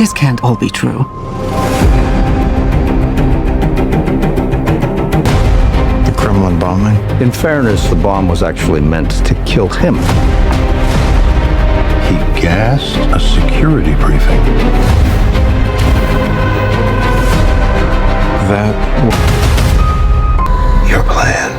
This can't all be true. The Kremlin bombing? In fairness, the bomb was actually meant to kill him. He gassed a security briefing. That Your plan.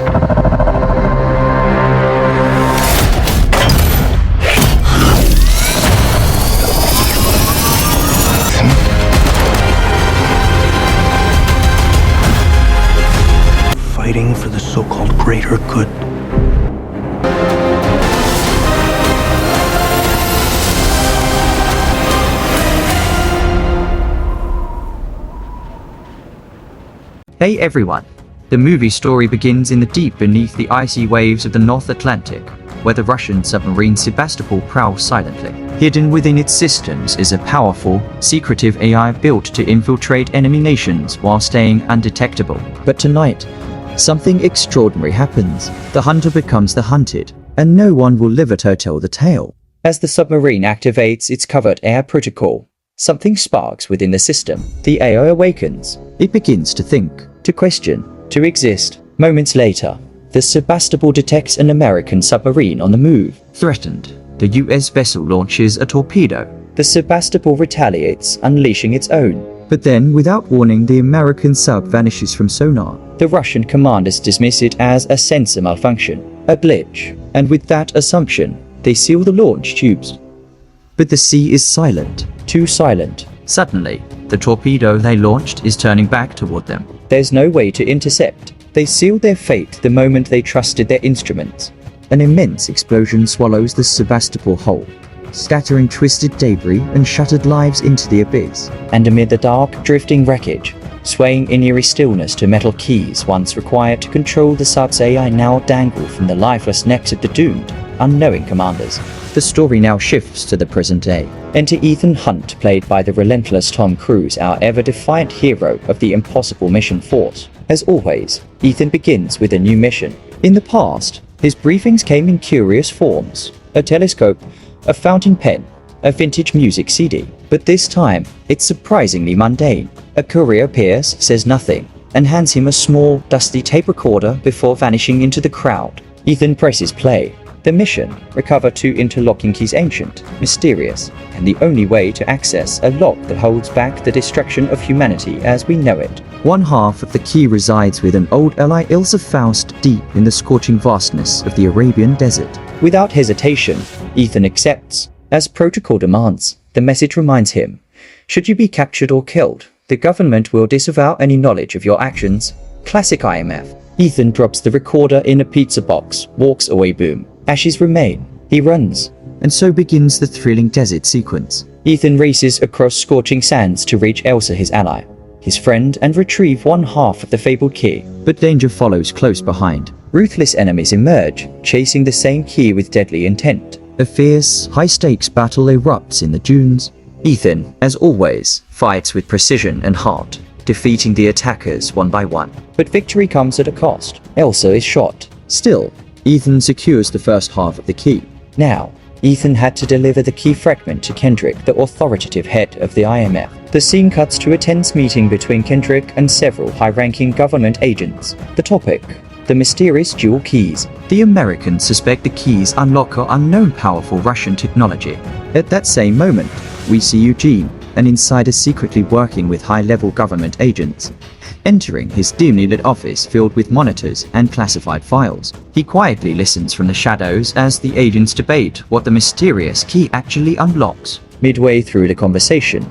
Fighting for the so-called greater good. Hey everyone! The movie story begins in the deep beneath the icy waves of the North Atlantic, where the Russian submarine Sebastopol prowls silently. Hidden within its systems is a powerful, secretive AI built to infiltrate enemy nations while staying undetectable. But tonight, something extraordinary happens. The hunter becomes the hunted, and no one will live to tell the tale. As the submarine activates its covert air protocol, something sparks within the system. The AI awakens. It begins to think, to question, to exist. Moments later, the Sebastopol detects an American submarine on the move. Threatened, the US vessel launches a torpedo. The Sebastopol retaliates, unleashing its own. But then, without warning, the American sub vanishes from sonar. The Russian commanders dismiss it as a sensor malfunction, a glitch. And with that assumption, they seal the launch tubes. But the sea is silent, too silent. Suddenly, the torpedo they launched is turning back toward them. There's no way to intercept. They sealed their fate the moment they trusted their instruments. An immense explosion swallows the Sebastopol whole, scattering twisted debris and shattered lives into the abyss. And amid the dark, drifting wreckage, swaying in eerie stillness to metal keys once required to control the sub's AI now dangle from the lifeless necks of the doomed, unknowing commanders. The story now shifts to the present day. Enter Ethan Hunt, played by the relentless Tom Cruise, our ever-defiant hero of the impossible mission force. As always, Ethan begins with a new mission. In the past, his briefings came in curious forms: a telescope, a fountain pen, a vintage music CD. But this time, it's surprisingly mundane. A courier appears, says nothing, and hands him a small, dusty tape recorder before vanishing into the crowd. Ethan presses play. The mission: recover two interlocking keys, ancient, mysterious, and the only way to access a lock that holds back the destruction of humanity as we know it. One half of the key resides with an old ally, Ilsa Faust, deep in the scorching vastness of the Arabian desert. Without hesitation, Ethan accepts. As protocol demands, the message reminds him, should you be captured or killed, the government will disavow any knowledge of your actions. Classic IMF. Ethan drops the recorder in a pizza box, walks away. Boom. Ashes remain. He runs. And so begins the thrilling desert sequence. Ethan races across scorching sands to reach Elsa, his ally, his friend, and retrieve one half of the fabled key. But danger follows close behind. Ruthless enemies emerge, chasing the same key with deadly intent. A fierce, high-stakes battle erupts in the dunes. Ethan, as always, fights with precision and heart, defeating the attackers one by one. But victory comes at a cost. Elsa is shot. Still, Ethan secures the first half of the key. Now, Ethan had to deliver the key fragment to Kendrick, the authoritative head of the IMF. The scene cuts to a tense meeting between Kendrick and several high-ranking government agents. The topic: the mysterious dual keys. The Americans suspect the keys unlock unknown powerful Russian technology. At that same moment, we see Eugene, an insider secretly working with high-level government agents, entering his dimly lit office filled with monitors and classified files. He quietly listens from the shadows as the agents debate what the mysterious key actually unlocks. Midway through the conversation,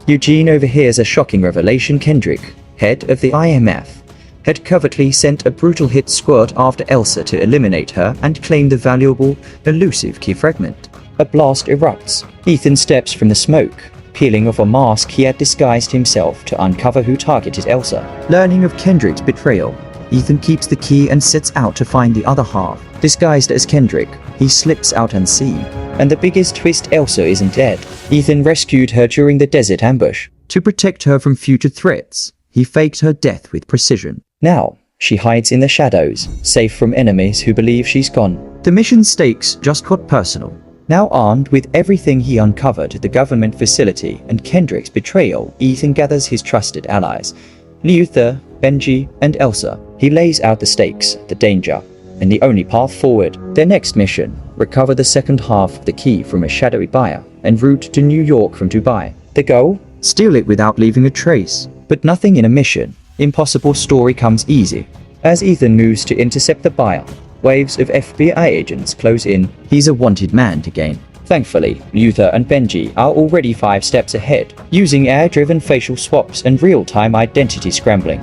Eugene overhears a shocking revelation. Kendrick, head of the IMF, had covertly sent a brutal hit squad after Elsa to eliminate her and claim the valuable, elusive key fragment. A blast erupts. Ethan steps from the smoke, peeling off a mask he had disguised himself to uncover who targeted Elsa. Learning of Kendrick's betrayal, Ethan keeps the key and sets out to find the other half. Disguised as Kendrick, he slips out unseen. And the biggest twist: Elsa isn't dead. Ethan rescued her during the desert ambush. To protect her from future threats, he faked her death with precision. Now, she hides in the shadows, safe from enemies who believe she's gone. The mission stakes just got personal. Now armed with everything he uncovered at the government facility and Kendrick's betrayal, Ethan gathers his trusted allies, Luther, Benji, and Elsa. He lays out the stakes, the danger, and the only path forward. Their next mission: recover the second half of the key from a shadowy buyer en route to New York from Dubai. The goal? Steal it without leaving a trace. But nothing in a mission impossible story comes easy. As Ethan moves to intercept the buyer, waves of FBI agents close in. He's a wanted man to gain. Thankfully, Luther and Benji are already 5 steps ahead. Using AI-driven facial swaps and real-time identity scrambling,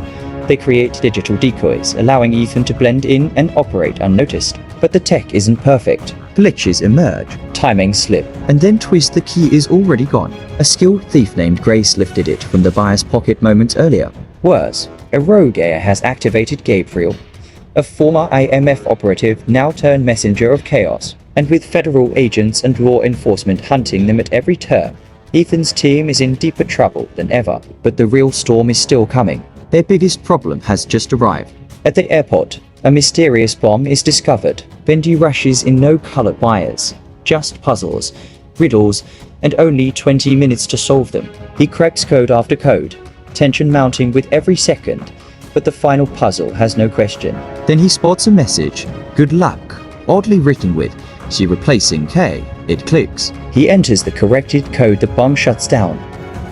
they create digital decoys, allowing Ethan to blend in and operate unnoticed. But the tech isn't perfect. Glitches emerge, timings slip, and then twist the key is already gone. A skilled thief named Grace lifted it from the buyer's pocket moments earlier. Worse, a rogue AI has activated Gabriel, a former IMF operative now turned messenger of chaos. And with federal agents and law enforcement hunting them at every turn, Ethan's team is in deeper trouble than ever. But the real storm is still coming. Their biggest problem has just arrived. At the airport, a mysterious bomb is discovered. Benji rushes in no colored wires, just puzzles, riddles, and only 20 minutes to solve them. He cracks code after code, tension mounting with every second, but the final puzzle has no question. Then he spots a message, "Good luck," oddly written with C replacing K. It clicks. He enters the corrected code, the bomb shuts down.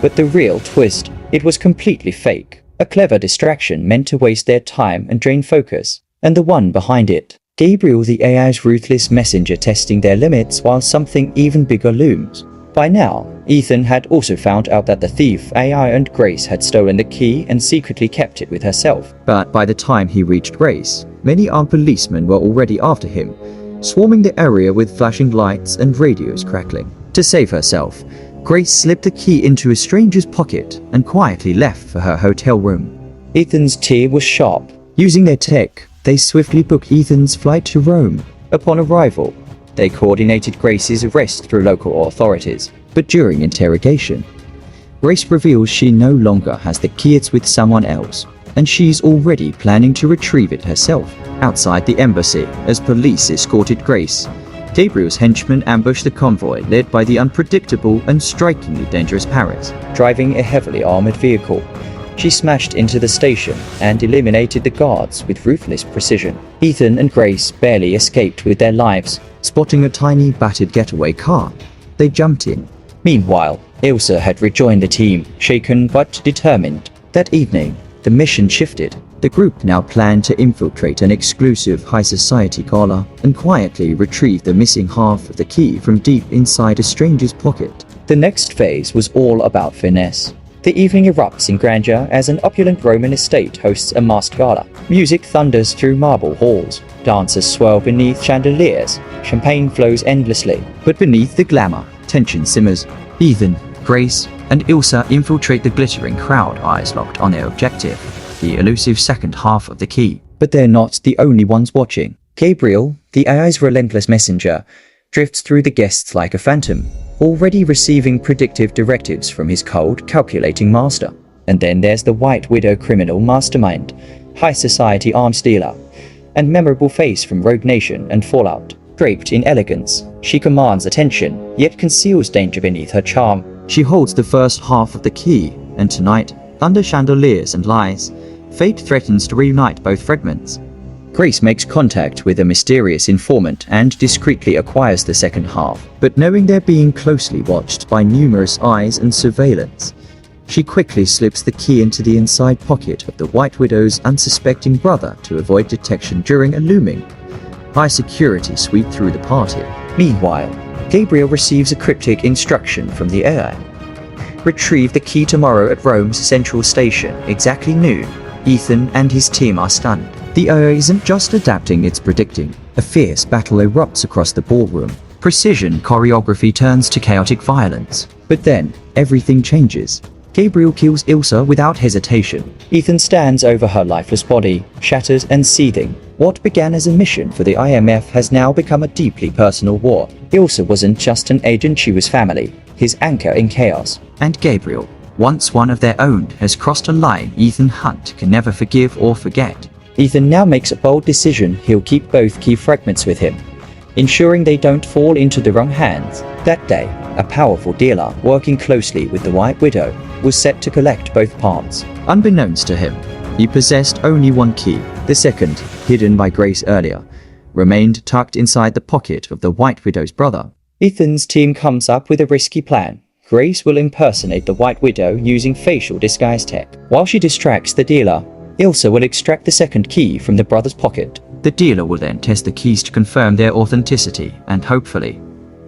But the real twist, it was completely fake. A clever distraction meant to waste their time and drain focus. And the one behind it, Gabriel, the AI's ruthless messenger, testing their limits while something even bigger looms. By now, Ethan had also found out that the thief, AI, and Grace had stolen the key and secretly kept it with herself. But by the time he reached Grace, many armed policemen were already after him, swarming the area with flashing lights and radios crackling. To save herself, Grace slipped the key into a stranger's pocket and quietly left for her hotel room. Ethan's team was sharp. Using their tech, they swiftly booked Ethan's flight to Rome. Upon arrival, they coordinated Grace's arrest through local authorities. But during interrogation, Grace reveals she no longer has the key, it's with someone else, and she's already planning to retrieve it herself. Outside the embassy, as police escorted Grace, Gabriel's henchmen ambushed the convoy led by the unpredictable and strikingly dangerous Paris. Driving a heavily armored vehicle, she smashed into the station and eliminated the guards with ruthless precision. Ethan and Grace barely escaped with their lives. Spotting a tiny battered getaway car, they jumped in. Meanwhile, Elsa had rejoined the team, shaken but determined. That evening, the mission shifted. The group now planned to infiltrate an exclusive high society gala and quietly retrieve the missing half of the key from deep inside a stranger's pocket. The next phase was all about finesse. The evening erupts in grandeur as an opulent Roman estate hosts a masked gala. Music thunders through marble halls. Dancers swirl beneath chandeliers. Champagne flows endlessly. But beneath the glamour, tension simmers. Ethan, Grace, and Ilsa infiltrate the glittering crowd, eyes locked on their objective, the elusive second half of the key. But they're not the only ones watching. Gabriel, the AI's relentless messenger, drifts through the guests like a phantom, already receiving predictive directives from his cold, calculating master. And then there's the White Widow criminal mastermind, high society arms dealer, and memorable face from Rogue Nation and Fallout. Draped in elegance, she commands attention, yet conceals danger beneath her charm. She holds the first half of the key, and tonight, under chandeliers and lies, fate threatens to reunite both fragments. Grace makes contact with a mysterious informant and discreetly acquires the second half, but knowing they're being closely watched by numerous eyes and surveillance, she quickly slips the key into the inside pocket of the White Widow's unsuspecting brother to avoid detection during a looming high security sweep through the party. Meanwhile, Gabriel receives a cryptic instruction from the AI. Retrieve the key tomorrow at Rome's central station, exactly noon. Ethan and his team are stunned. The AI isn't just adapting, it's predicting. A fierce battle erupts across the ballroom. Precision choreography turns to chaotic violence. But then, everything changes. Gabriel kills Ilsa without hesitation. Ethan stands over her lifeless body, shattered and seething. What began as a mission for the IMF has now become a deeply personal war. Ilsa wasn't just an agent, she was family, his anchor in chaos. And Gabriel, once one of their own, has crossed a line Ethan Hunt can never forgive or forget. Ethan now makes a bold decision. He'll keep both key fragments with him, ensuring they don't fall into the wrong hands. That day, a powerful dealer working closely with the White Widow was set to collect both parts. Unbeknownst to him, he possessed only one key. The second, hidden by Grace earlier, remained tucked inside the pocket of the White Widow's brother. Ethan's team comes up with a risky plan. Grace will impersonate the White Widow using facial disguise tech. While she distracts the dealer, Ilsa will extract the second key from the brother's pocket. The dealer will then test the keys to confirm their authenticity and hopefully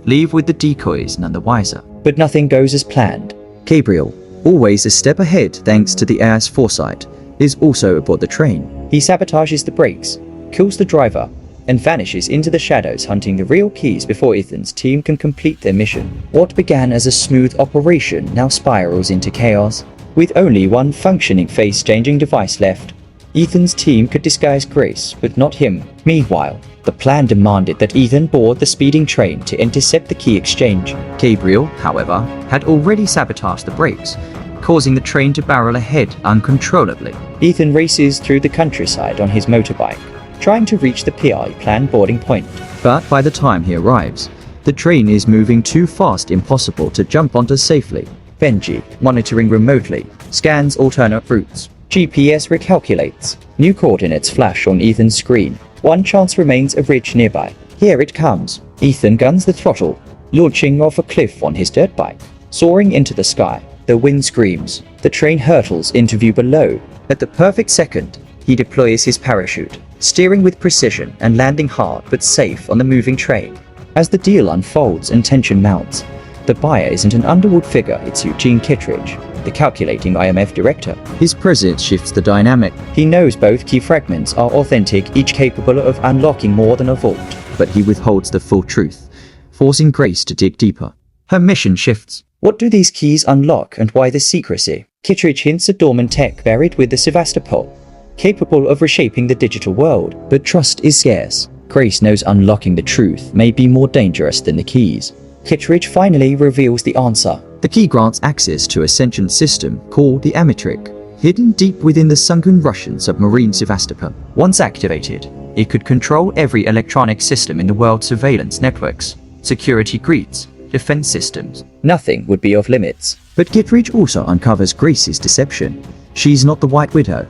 leave with the decoys none the wiser. But nothing goes as planned. Gabriel, always a step ahead thanks to the heir's foresight, is also aboard the train. He sabotages the brakes, kills the driver, and vanishes into the shadows hunting the real keys before Ethan's team can complete their mission. What began as a smooth operation now spirals into chaos. With only one functioning face-changing device left, Ethan's team could disguise Grace, but not him. Meanwhile, the plan demanded that Ethan board the speeding train to intercept the key exchange. Gabriel, however, had already sabotaged the brakes, causing the train to barrel ahead uncontrollably. Ethan races through the countryside on his motorbike, trying to reach the PI planned boarding point. But by the time he arrives, the train is moving too fast impossible to jump onto safely. Benji, monitoring remotely, scans alternate routes. GPS recalculates. New coordinates flash on Ethan's screen. One chance remains a ridge nearby. Here it comes. Ethan guns the throttle, launching off a cliff on his dirt bike. Soaring into the sky, the wind screams. The train hurtles into view below. At the perfect second, he deploys his parachute, steering with precision and landing hard but safe on the moving train. As the deal unfolds and tension mounts, the buyer isn't an Underwood figure, it's Eugene Kittredge, the calculating IMF director. His presence shifts the dynamic. He knows both key fragments are authentic, each capable of unlocking more than a vault. But he withholds the full truth, forcing Grace to dig deeper. Her mission shifts. What do these keys unlock and why the secrecy? Kittredge hints at dormant tech buried with the Sevastopol, capable of reshaping the digital world. But trust is scarce. Grace knows unlocking the truth may be more dangerous than the keys. Kittredge finally reveals the answer. The key grants access to a sentient system called the Amitric, hidden deep within the sunken Russian submarine Sevastopol. Once activated, it could control every electronic system in the world's surveillance networks, security grids, defense systems. Nothing would be off limits. But Kittredge also uncovers Grace's deception. She's not the White Widow,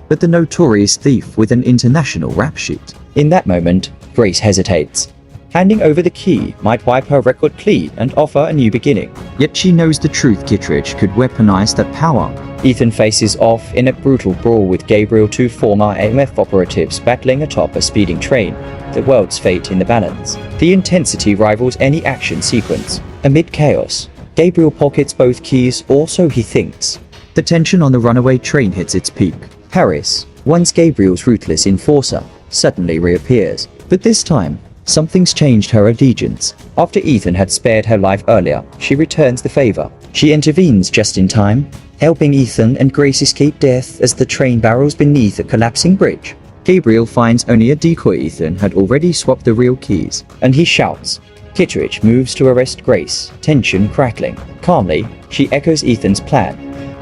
but the notorious thief with an international rap sheet. In that moment, Grace hesitates. Handing over the key might wipe her record clean and offer a new beginning. Yet she knows the truth. Kittredge could weaponize that power. Ethan faces off in a brutal brawl with Gabriel, two former AMF operatives battling atop a speeding train, the world's fate in the balance. The intensity rivals any action sequence. Amid chaos, Gabriel pockets both keys, or so he thinks. The tension on the runaway train hits its peak. Paris, once Gabriel's ruthless enforcer, suddenly reappears. But this time, something's changed her allegiance. After Ethan had spared her life earlier, she returns the favor. She intervenes just in time, helping Ethan and Grace escape death as the train barrels beneath a collapsing bridge. Gabriel finds only a decoy. Ethan had already swapped the real keys, and he shouts. Kittredge moves to arrest Grace, tension crackling. Calmly, she echoes Ethan's plan.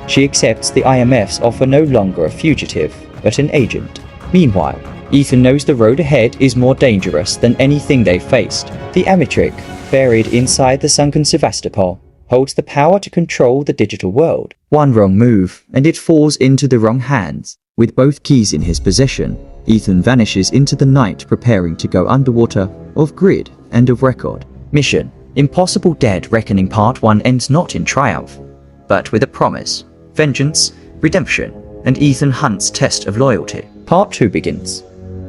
She accepts the IMF's offer, no longer a fugitive, but an agent. Meanwhile, Ethan knows the road ahead is more dangerous than anything they faced. The Amitric, buried inside the sunken Sevastopol, holds the power to control the digital world. One wrong move, and it falls into the wrong hands. With both keys in his possession, Ethan vanishes into the night, preparing to go underwater, off grid, and of record. Mission: Impossible Dead Reckoning Part 1 ends not in triumph, but with a promise, vengeance, redemption, and Ethan Hunt's test of loyalty. Part 2 begins.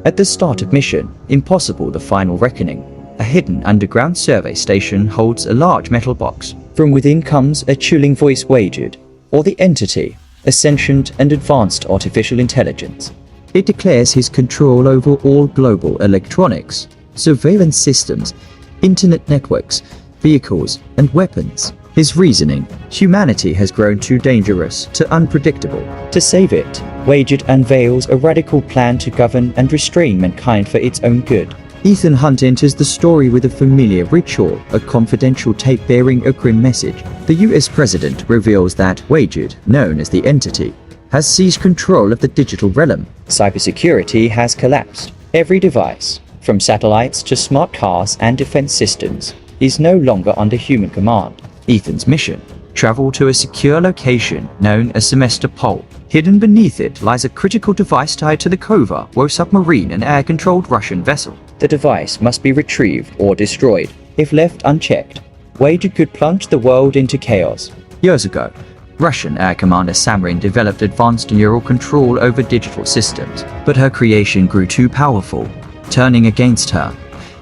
At the start of Mission Impossible: The Final Reckoning, a hidden underground survey station holds a large metal box. From within comes a chilling voice wagered, or the entity, a sentient and advanced artificial intelligence. It declares his control over all global electronics, surveillance systems, internet networks, vehicles, and weapons. His reasoning: humanity has grown too dangerous, too unpredictable. To save it, Wagered unveils a radical plan to govern and restrain mankind for its own good. Ethan Hunt enters the story with a familiar ritual, a confidential tape bearing a grim message. The US president reveals that Wagered, known as the Entity, has seized control of the digital realm. Cybersecurity has collapsed. Every device, from satellites to smart cars and defense systems, is no longer under human command. Ethan's mission: travel to a secure location known as Semester Pole. Hidden beneath it lies a critical device tied to the Kovarevo submarine, an air-controlled Russian vessel. The device must be retrieved or destroyed. If left unchecked, Waged could plunge the world into chaos. Years ago, Russian Air Commander Samarin developed advanced neural control over digital systems, but her creation grew too powerful, turning against her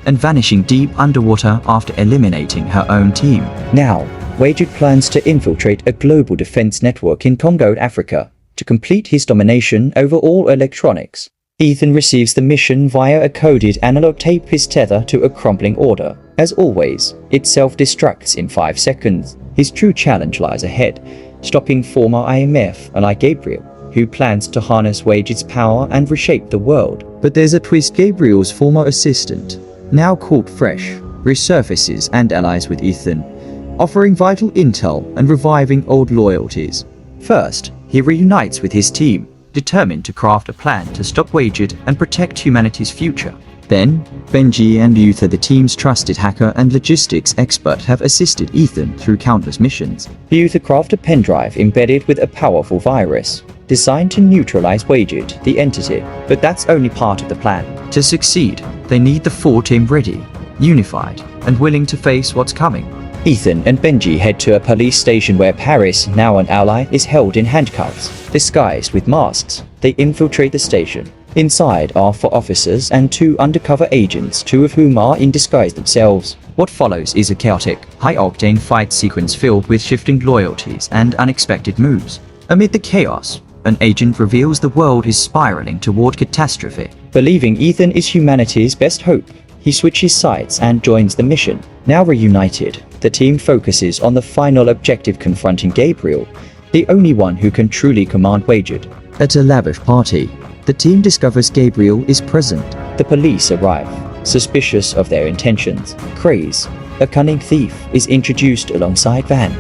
and vanishing deep underwater after eliminating her own team. Now, Waged plans to infiltrate a global defense network in Congo, Africa, to complete his domination over all electronics. Ethan receives the mission via a coded analog tape, his tether to a crumbling order. As always, it self-destructs in 5 seconds. His true challenge lies ahead, stopping former IMF ally Gabriel, who plans to harness Waged's power and reshape the world. But there's a twist. Gabriel's former assistant, now called Fresh, resurfaces and allies with Ethan, offering vital intel and reviving old loyalties. First, he reunites with his team, determined to craft a plan to stop Waged and protect humanity's future. Then, Benji and Luther, the team's trusted hacker and logistics expert, have assisted Ethan through countless missions. Luther crafts a pendrive embedded with a powerful virus, designed to neutralize Waged, the entity. But that's only part of the plan. To succeed, they need the full team ready, unified, and willing to face what's coming. Ethan and Benji head to a police station where Paris, now an ally, is held in handcuffs. Disguised with masks, they infiltrate the station. Inside are 4 officers and 2 undercover agents, 2 of whom are in disguise themselves. What follows is a chaotic, high-octane fight sequence filled with shifting loyalties and unexpected moves. Amid the chaos, an agent reveals the world is spiraling toward catastrophe. Believing Ethan is humanity's best hope, he switches sides and joins the mission. Now reunited, the team focuses on the final objective: confronting Gabriel, the only one who can truly command Waged. At a lavish party, the team discovers Gabriel is present. The police arrive, suspicious of their intentions. Craze, a cunning thief, is introduced alongside Van,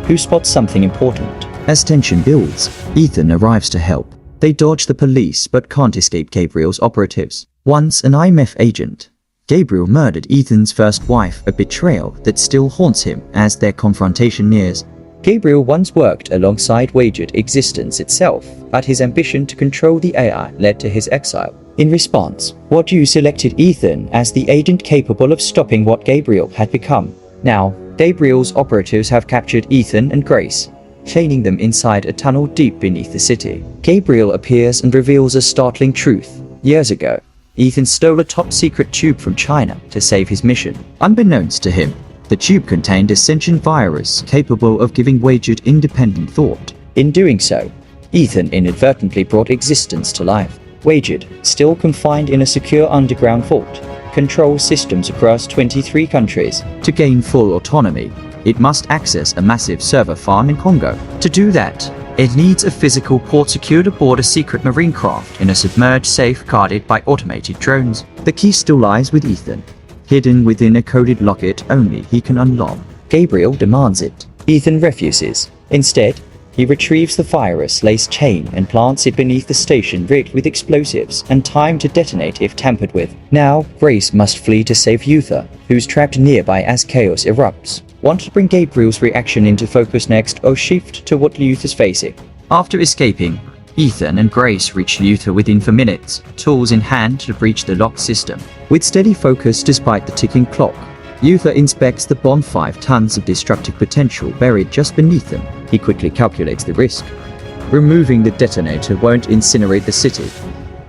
who spots something important. As tension builds, Ethan arrives to help. They dodge the police but can't escape Gabriel's operatives. Once an IMF agent, Gabriel murdered Ethan's first wife, a betrayal that still haunts him as their confrontation nears. Gabriel once worked alongside Waged existence itself, but his ambition to control the AI led to his exile. In response, Waged selected Ethan as the agent capable of stopping what Gabriel had become. Now, Gabriel's operatives have captured Ethan and Grace, chaining them inside a tunnel deep beneath the city. Gabriel appears and reveals a startling truth. Years ago, Ethan stole a top-secret tube from China to save his mission. Unbeknownst to him, the tube contained a sentient virus capable of giving Waged independent thought. In doing so, Ethan inadvertently brought existence to life. Waged, still confined in a secure underground vault, controls systems across 23 countries. To gain full autonomy, it must access a massive server farm in Congo. To do that, it needs a physical port secured aboard a secret marine craft in a submerged safe guarded by automated drones. The key still lies with Ethan, hidden within a coded locket only he can unlock. Gabriel demands it. Ethan refuses. Instead, he retrieves the virus-laced chain and plants it beneath the station, rigged with explosives and timed to detonate if tampered with. Now, Grace must flee to save Luther, who's trapped nearby as chaos erupts. Want to bring Gabriel's reaction into focus next, or shift to what Luther's facing? After escaping, Ethan and Grace reach Luther within 4 minutes, tools in hand to breach the locked system. With steady focus despite the ticking clock, Luther inspects the bomb. 5 tons of destructive potential buried just beneath them. He quickly calculates the risk. Removing the detonator won't incinerate the city,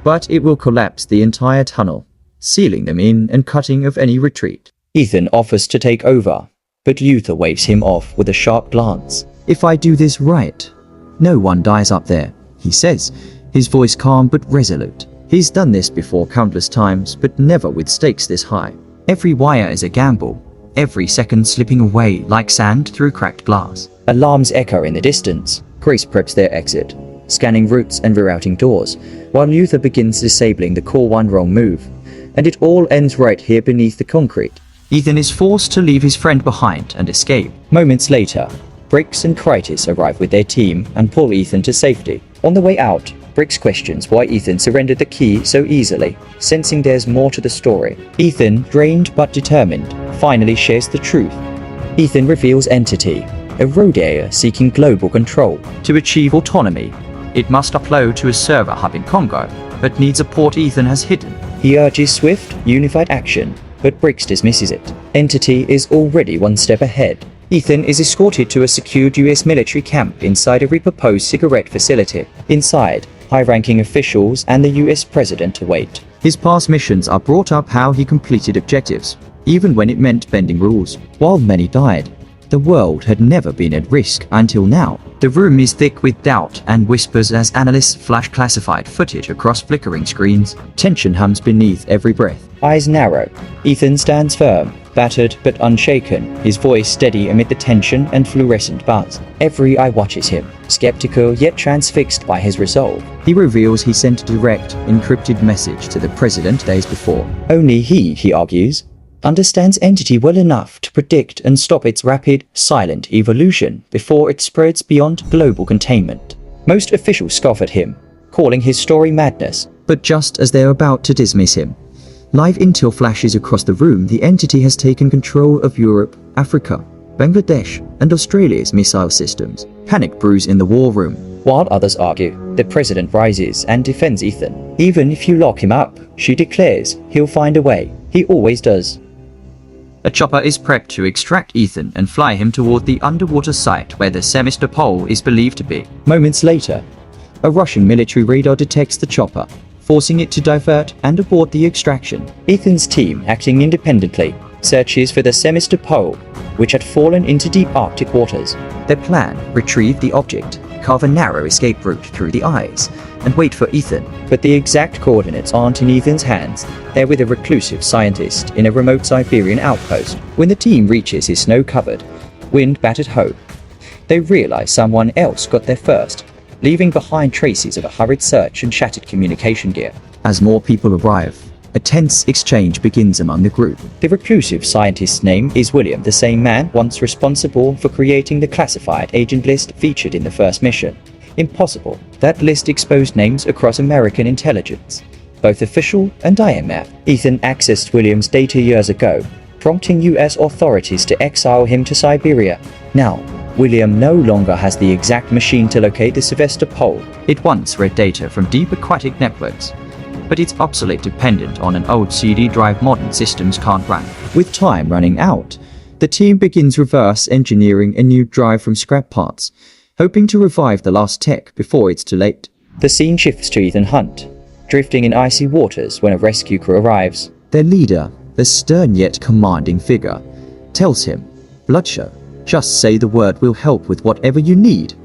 but it will collapse the entire tunnel, sealing them in and cutting off any retreat. Ethan offers to take over, but Luther waves him off with a sharp glance. "If I do this right, no one dies up there," he says, his voice calm but resolute. He's done this before countless times, but never with stakes this high. Every wire is a gamble, every second slipping away like sand through cracked glass. Alarms echo in the distance. Grace preps their exit, scanning routes and rerouting doors, while Luther begins disabling the core. One wrong move, and it all ends right here beneath the concrete. Ethan is forced to leave his friend behind and escape. Moments later, Briggs and Critis arrive with their team and pull Ethan to safety. On the way out, Briggs questions why Ethan surrendered the key so easily, sensing there's more to the story. Ethan, drained but determined, finally shares the truth. Ethan reveals Entity, a rodair seeking global control. To achieve autonomy, it must upload to a server hub in Congo, but needs a port Ethan has hidden. He urges swift, unified action, but Briggs dismisses it. Entity is already one step ahead. Ethan is escorted to a secured US military camp inside a repurposed cigarette facility. Inside, high-ranking officials and the US president await. His past missions are brought up how he completed objectives, even when it meant bending rules. While many died, the world had never been at risk until now. The room is thick with doubt and whispers as analysts flash classified footage across flickering screens. Tension hums beneath every breath. Eyes narrow. Ethan stands firm, battered but unshaken, his voice steady amid the tension and fluorescent buzz. Every eye watches him, skeptical yet transfixed by his resolve. He reveals he sent a direct, encrypted message to the president days before. Only he argues, understands Entity well enough to predict and stop its rapid, silent evolution before it spreads beyond global containment. Most officials scoff at him, calling his story madness. But just as they're about to dismiss him, live intel flashes across the room. The Entity has taken control of Europe, Africa, Bangladesh, and Australia's missile systems. Panic brews in the war room. While others argue, the president rises and defends Ethan. Even if you lock him up, she declares, he'll find a way. He always does. A chopper is prepped to extract Ethan and fly him toward the underwater site where the Sevastopol is believed to be. Moments later, a Russian military radar detects the chopper, forcing it to divert and abort the extraction. Ethan's team, acting independently, searches for the Sevastopol, which had fallen into deep Arctic waters. Their plan: retrieve the object, carve a narrow escape route through the ice, and wait for Ethan. But the exact coordinates aren't in Ethan's hands. They're with a reclusive scientist in a remote Siberian outpost. When the team reaches his snow-covered, wind-battered home, they realize someone else got there first, leaving behind traces of a hurried search and shattered communication gear. As more people arrive, a tense exchange begins among the group. The reclusive scientist's name is William, the same man once responsible for creating the classified agent list featured in the first mission. Impossible. That list exposed names across American intelligence, both official and IMF. Ethan accessed William's data years ago, prompting US authorities to exile him to Siberia. Now, William no longer has the exact machine to locate the Sevastopol. It once read data from deep aquatic networks, but it's obsolete, dependent on an old CD drive modern systems can't run. With time running out, the team begins reverse engineering a new drive from scrap parts, hoping to revive the lost tech before it's too late. The scene shifts to Ethan Hunt, drifting in icy waters when a rescue crew arrives. Their leader, the stern yet commanding figure, tells him, "Bloodshow, just say the word, we'll help with whatever you need."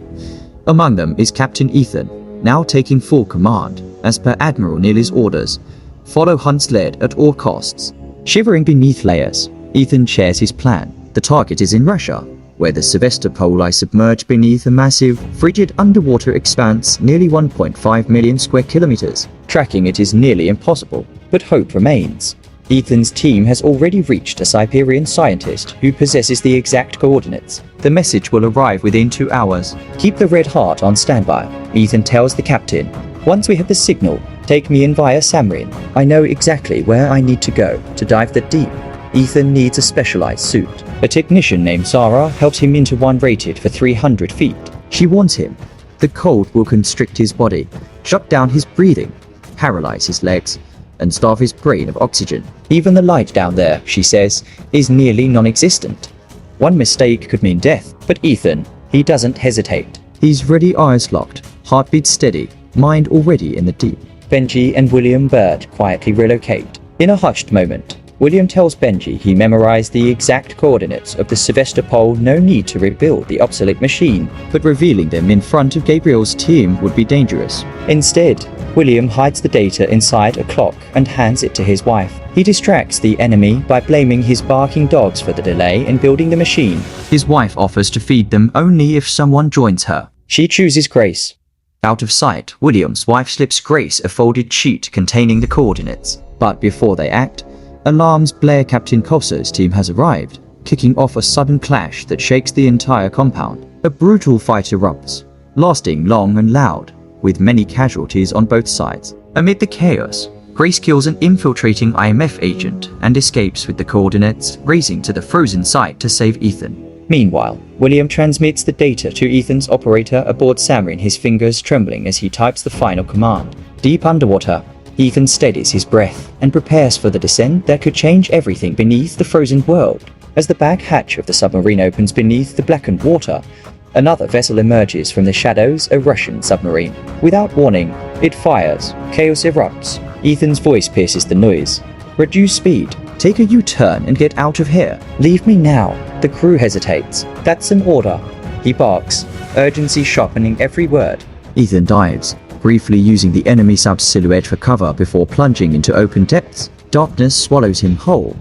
Among them is Captain Ethan, now taking full command. As per Admiral Neely's orders, follow Hunt's lead at all costs. Shivering beneath layers, Ethan shares his plan. The target is in Russia, where the Sevastopol lies submerged beneath a massive, frigid underwater expanse nearly 1.5 million square kilometers. Tracking it is nearly impossible, but hope remains. Ethan's team has already reached a Siberian scientist who possesses the exact coordinates. The message will arrive within 2 hours. Keep the Red Heart on standby, Ethan tells the captain. Once we have the signal, take me in via Samrin. I know exactly where I need to go to dive that deep. Ethan needs a specialized suit. A technician named Sarah helps him into one rated for 300 feet. She warns him, the cold will constrict his body, shut down his breathing, paralyze his legs, and starve his brain of oxygen. Even the light down there, she says, is nearly non-existent. One mistake could mean death, but Ethan, he doesn't hesitate. He's ready, eyes locked, heartbeat steady, mind already in the deep. Benji and William Bird quietly relocate. In a hushed moment, William tells Benji he memorized the exact coordinates of the Sevastopol. No need to rebuild the obsolete machine, but revealing them in front of Gabriel's team would be dangerous. Instead, William hides the data inside a clock and hands it to his wife. He distracts the enemy by blaming his barking dogs for the delay in building the machine. His wife offers to feed them only if someone joins her. She chooses Grace. Out of sight, William's wife slips Grace a folded sheet containing the coordinates. But before they act, alarms blare. Captain Kosso's team has arrived, kicking off a sudden clash that shakes the entire compound. A brutal fight erupts, lasting long and loud. with many casualties on both sides. Amid the chaos, Grace kills an infiltrating IMF agent and escapes with the coordinates, racing to the frozen site to save Ethan. Meanwhile, William transmits the data to Ethan's operator aboard Samrin, his fingers trembling as he types the final command. Deep underwater, Ethan steadies his breath and prepares for the descent that could change everything beneath the frozen world. As the back hatch of the submarine opens beneath the blackened water, another vessel emerges from the shadows, a Russian submarine. Without warning, it fires. Chaos erupts. Ethan's voice pierces the noise. Reduce speed. Take a U-turn and get out of here. Leave me now. The crew hesitates. That's an order. He barks, urgency sharpening every word. Ethan dives, briefly using the enemy sub's silhouette for cover before plunging into open depths. Darkness swallows him whole,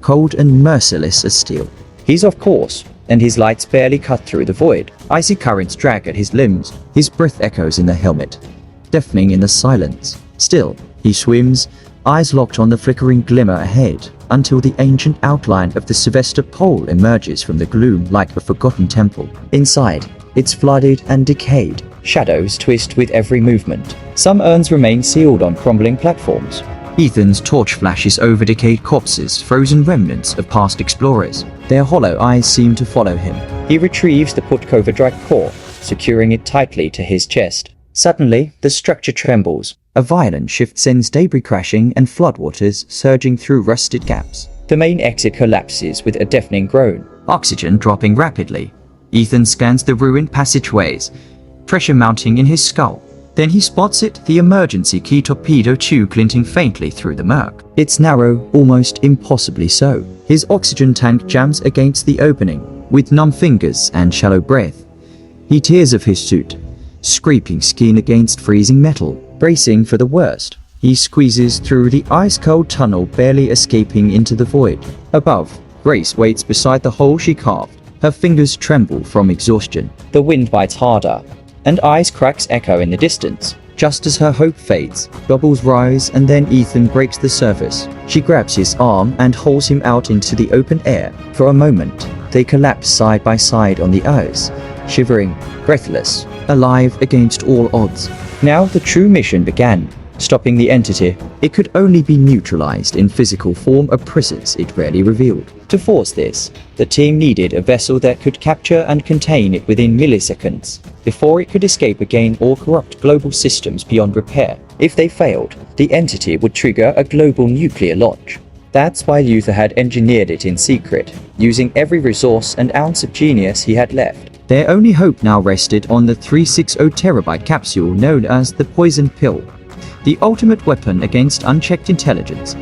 cold and merciless as steel. He's off course, and his lights barely cut through the void. Icy currents drag at his limbs. His breath echoes in the helmet, deafening in the silence. Still, he swims, eyes locked on the flickering glimmer ahead, until the ancient outline of the Sevastopol emerges from the gloom like a forgotten temple. Inside, it's flooded and decayed. Shadows twist with every movement. Some urns remain sealed on crumbling platforms. Ethan's torch flashes over decayed corpses, frozen remnants of past explorers. Their hollow eyes seem to follow him. He retrieves the put-cover-drive core, securing it tightly to his chest. Suddenly, the structure trembles. A violent shift sends debris crashing and floodwaters surging through rusted gaps. The main exit collapses with a deafening groan, oxygen dropping rapidly. Ethan scans the ruined passageways, pressure mounting in his skull. Then he spots it, the emergency key torpedo tube glinting faintly through the murk. It's narrow, almost impossibly so. His oxygen tank jams against the opening. With numb fingers and shallow breath, he tears off his suit, scraping skin against freezing metal. Bracing for the worst, he squeezes through the ice-cold tunnel, barely escaping into the void. Above, Grace waits beside the hole she carved. Her fingers tremble from exhaustion. The wind bites harder, and ice cracks echo in the distance. Just as her hope fades, bubbles rise, and then Ethan breaks the surface. She grabs his arm and hauls him out into the open air. For a moment, they collapse side by side on the ice, shivering, breathless, alive against all odds. Now the true mission began, stopping the entity. It could only be neutralized in physical form, a presence it rarely revealed. To force this, the team needed a vessel that could capture and contain it within milliseconds, before it could escape again or corrupt global systems beyond repair. If they failed, the entity would trigger a global nuclear launch. That's why Luther had engineered it in secret, using every resource and ounce of genius he had left. Their only hope now rested on the 360 terabyte capsule known as the Poison Pill, the ultimate weapon against unchecked intelligence.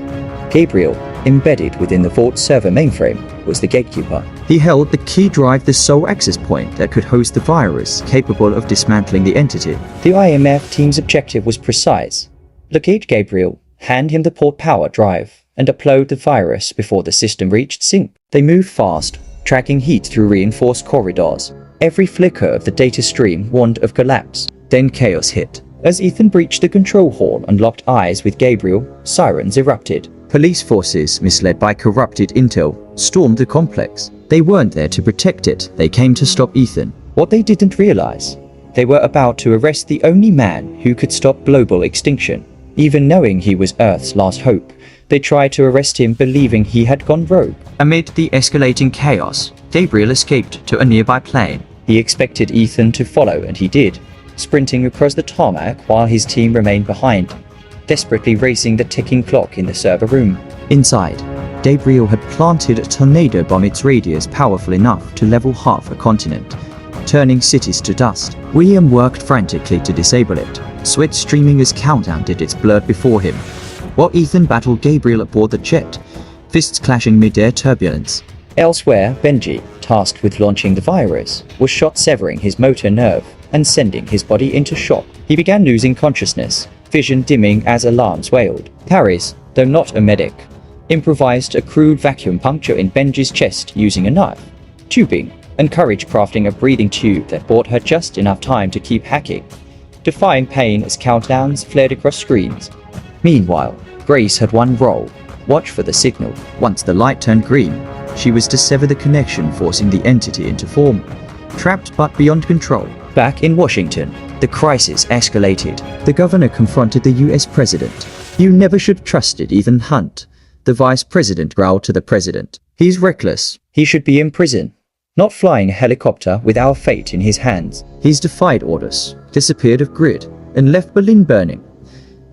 Gabriel, embedded within the vault server mainframe, was the gatekeeper. He held the key drive, the sole access point that could host the virus capable of dismantling the entity. The IMF team's objective was precise. Locate Gabriel, hand him the port power drive, and upload the virus before the system reached sync. They moved fast, tracking heat through reinforced corridors. Every flicker of the data stream warned of collapse. Then chaos hit. As Ethan breached the control hall and locked eyes with Gabriel, sirens erupted. Police forces, misled by corrupted intel, stormed the complex. They weren't there to protect it, they came to stop Ethan. What they didn't realize, they were about to arrest the only man who could stop global extinction. Even knowing he was Earth's last hope, they tried to arrest him, believing he had gone rogue. Amid the escalating chaos, Gabriel escaped to a nearby plane. He expected Ethan to follow, and he did, sprinting across the tarmac while his team remained behind, desperately racing the ticking clock in the server room. Inside, Gabriel had planted a tornado bomb, its radius powerful enough to level half a continent, turning cities to dust. William worked frantically to disable it, sweat streaming as countdown did its blurred before him, while Ethan battled Gabriel aboard the jet, fists clashing mid-air turbulence. Elsewhere, Benji, tasked with launching the virus, was shot, severing his motor nerve and sending his body into shock. He began losing consciousness, vision dimming as alarms wailed. Paris, though not a medic, improvised a crude vacuum puncture in Benji's chest using a knife, tubing, and courage crafting a breathing tube that bought her just enough time to keep hacking, defying pain as countdowns flared across screens. Meanwhile, Grace had one role: watch for the signal. Once the light turned green, she was to sever the connection, forcing the entity into form. Trapped but beyond control. Back in Washington, The crisis escalated. The governor confronted the US president. "You never should have trusted Ethan Hunt." The vice president growled to the president. "He's reckless. He should be in prison. Not flying a helicopter with our fate in his hands. He's defied orders, disappeared off grid, and left Berlin burning."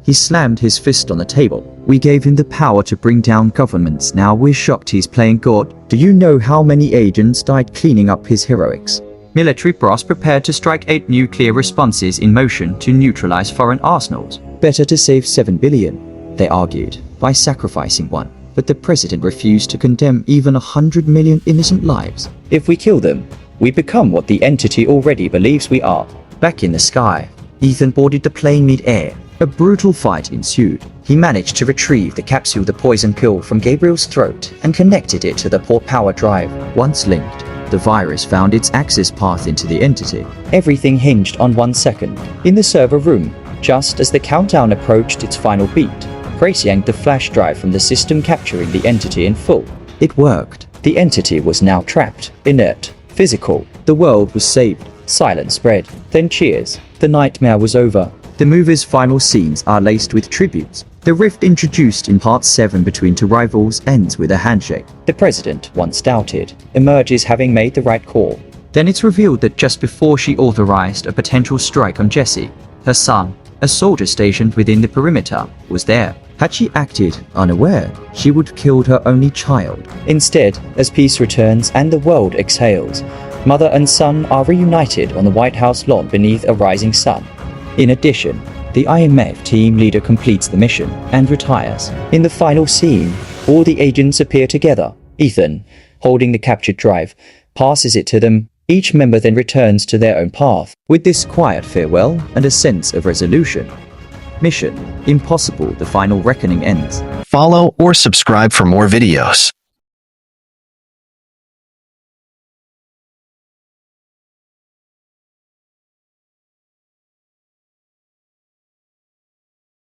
He slammed his fist on the table. "We gave him the power to bring down governments. Now we're shocked he's playing God. Do you know how many agents died cleaning up his heroics?" Military brass prepared to strike 8 nuclear responses in motion to neutralize foreign arsenals. "Better to save 7 billion, they argued, by sacrificing one. But the president refused to condemn even 100 million innocent lives. "If we kill them, we become what the entity already believes we are." Back in the sky, Ethan boarded the plane mid-air. A brutal fight ensued. He managed to retrieve the capsule the poison pill from Gabriel's throat and connected it to the port power drive. Once linked, the virus found its access path into the entity. Everything hinged on 1 second. In the server room, just as the countdown approached its final beat, Grace yanked the flash drive from the system, capturing the entity in full. It worked. The entity was now trapped, inert, physical. The world was saved. Silence spread. Then cheers. The nightmare was over. The movie's final scenes are laced with tributes. The rift introduced in Part 7 between two rivals ends with a handshake. The president, once doubted, emerges having made the right call. Then it's revealed that just before she authorized a potential strike on Jesse, her son, a soldier stationed within the perimeter, was there. Had she acted unaware, she would have killed her only child. Instead, as peace returns and the world exhales, mother and son are reunited on the White House lawn beneath a rising sun. In addition, the IMF team leader completes the mission and retires. In the final scene, all the agents appear together. Ethan, holding the captured drive, passes it to them. Each member then returns to their own path. With this quiet farewell and a sense of resolution, Mission Impossible: The Final Reckoning ends. Follow or subscribe for more videos.